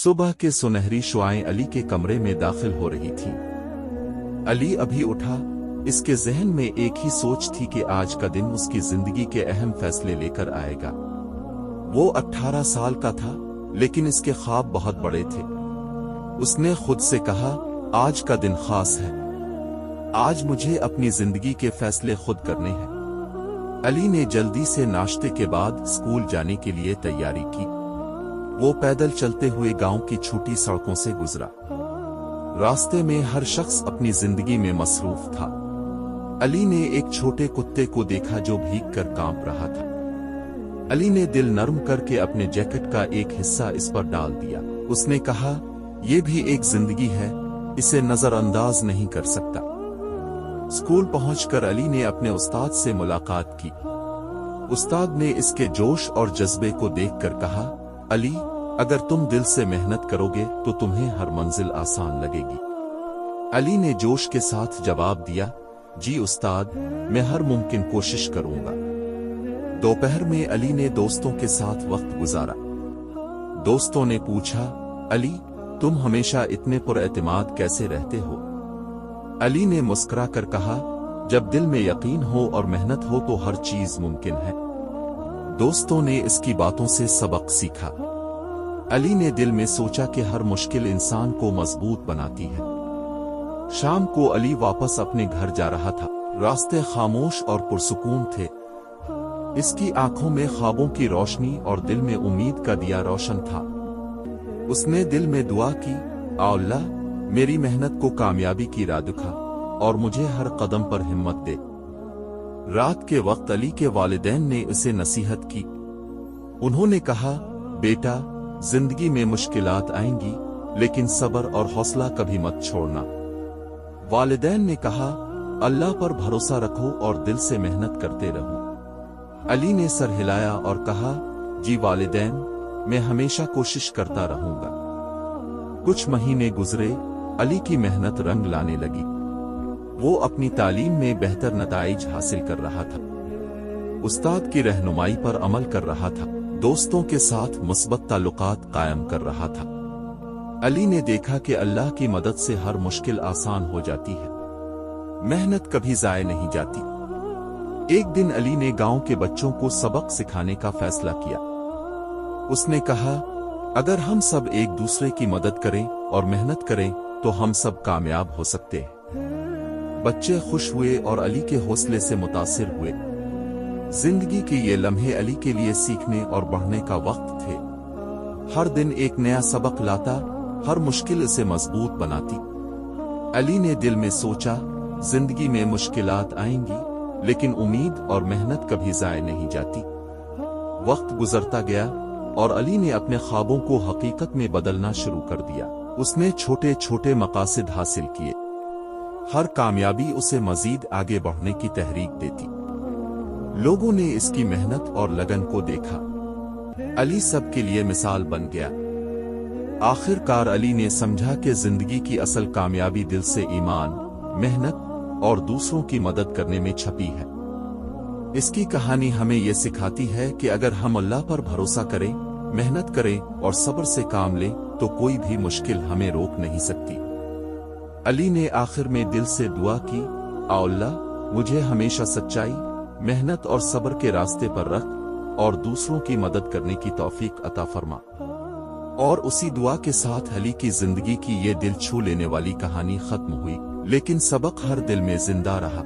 सुबह के सुनहरी शुआएं अली के कमरे में दाखिल हो रही थीं। अली अभी उठा। इसके जहन में एक ही सोच थी कि आज का दिन उसकी जिंदगी के अहम फैसले लेकर आएगा। वो 18 साल का था, लेकिन इसके ख्वाब बहुत बड़े थे। उसने खुद से कहा, आज का दिन खास है। आज मुझे अपनी जिंदगी के फैसले खुद करने हैं। अली ने जल्दी से नाश्ते के बाद स्कूल जाने के लिए तैयारी की। वो पैदल चलते हुए गांव की छोटी सड़कों से गुजरा। रास्ते में हर शख्स अपनी जिंदगी में मसरूफ था। अली ने एक छोटे कुत्ते को देखा जो भीग कर कांप रहा था। अली ने दिल नरम करके अपने जैकेट का एक हिस्सा इस पर डाल दिया। उसने कहा, यह भी एक जिंदगी है, इसे नजरअंदाज नहीं कर सकता। स्कूल पहुंचकर अली ने अपने उस्ताद से मुलाकात की। उस्ताद ने इसके जोश और जज्बे को देखकर कहा, अली, अगर तुम दिल से मेहनत करोगे तो तुम्हें हर मंजिल आसान लगेगी। अली ने जोश के साथ जवाब दिया, जी उस्ताद, मैं हर मुमकिन कोशिश करूंगा। दोपहर में अली ने दोस्तों के साथ वक्त गुजारा। दोस्तों ने पूछा, अली, तुम हमेशा इतने पुरएतिमाद कैसे रहते हो? अली ने मुस्कुरा कर कहा, जब दिल में यकीन हो और मेहनत हो तो हर चीज मुमकिन है। दोस्तों ने इसकी बातों से सबक सीखा। अली ने दिल में सोचा कि हर मुश्किल इंसान को मजबूत बनाती है। शाम को अली वापस अपने घर जा रहा था। रास्ते खामोश और पुरसुकून थे। इसकी आंखों में ख्वाबों की रोशनी और दिल में उम्मीद का दिया रोशन था। उसने दिल में दुआ की, आ अल्लाह, मेरी मेहनत को कामयाबी की राह दिखा और मुझे हर कदम पर हिम्मत दे। रात के वक्त अली के वालिदैन ने उसे नसीहत की। उन्होंने कहा, बेटा, जिंदगी में मुश्किलात आएंगी, लेकिन सब्र और हौसला कभी मत छोड़ना। वालिदैन ने कहा, अल्लाह पर भरोसा रखो और दिल से मेहनत करते रहो। अली ने सर हिलाया और कहा, जी वालिदैन, मैं हमेशा कोशिश करता रहूंगा। कुछ महीने गुजरे। अली की मेहनत रंग लाने लगी। वो अपनी तालीम में बेहतर नताइज हासिल कर रहा था। उस्ताद की रहनुमाई पर अमल कर रहा था। दोस्तों के साथ मुस्बत ताल्लुकात कायम कर रहा था। अली ने देखा कि अल्लाह की मदद से हर मुश्किल आसान हो जाती है। मेहनत कभी जाया नहीं जाती। एक दिन अली ने गांव के बच्चों को सबक सिखाने का फैसला किया। उसने कहा, अगर हम सब एक दूसरे की मदद करें और मेहनत करें तो हम सब कामयाब हो सकते हैं। बच्चे खुश हुए और अली के हौसले से मुतासिर हुए। जिंदगी के ये लम्हे अली के लिए सीखने और बढ़ने का वक्त थे। हर दिन एक नया सबक लाता, हर मुश्किल उसे मजबूत बनाती। अली ने दिल में सोचा, जिंदगी में मुश्किलात आएंगी, लेकिन उम्मीद और मेहनत कभी जाया नहीं जाती। वक्त गुजरता गया और अली ने अपने ख्वाबों को हकीकत में बदलना शुरू कर दिया। उसने छोटे छोटे मकासद हासिल किए। हर कामयाबी उसे मजीद आगे बढ़ने की तहरीक देती। लोगों ने इसकी मेहनत और लगन को देखा। अली सबके लिए मिसाल बन गया। आखिरकार अली ने समझा कि जिंदगी की असल कामयाबी दिल से ईमान, मेहनत और दूसरों की मदद करने में छपी है। इसकी कहानी हमें यह सिखाती है कि अगर हम अल्लाह पर भरोसा करें, मेहनत करें और सब्र से काम लें तो कोई भी मुश्किल हमें रोक नहीं सकती। अली ने आखिर में दिल से दुआ की, आ अल्लाह, मुझे हमेशा सच्चाई, मेहनत और सब्र के रास्ते पर रख और दूसरों की मदद करने की तौफीक अता फरमा। और उसी दुआ के साथ अली की जिंदगी की ये दिल छू लेने वाली कहानी खत्म हुई, लेकिन सबक हर दिल में जिंदा रहा।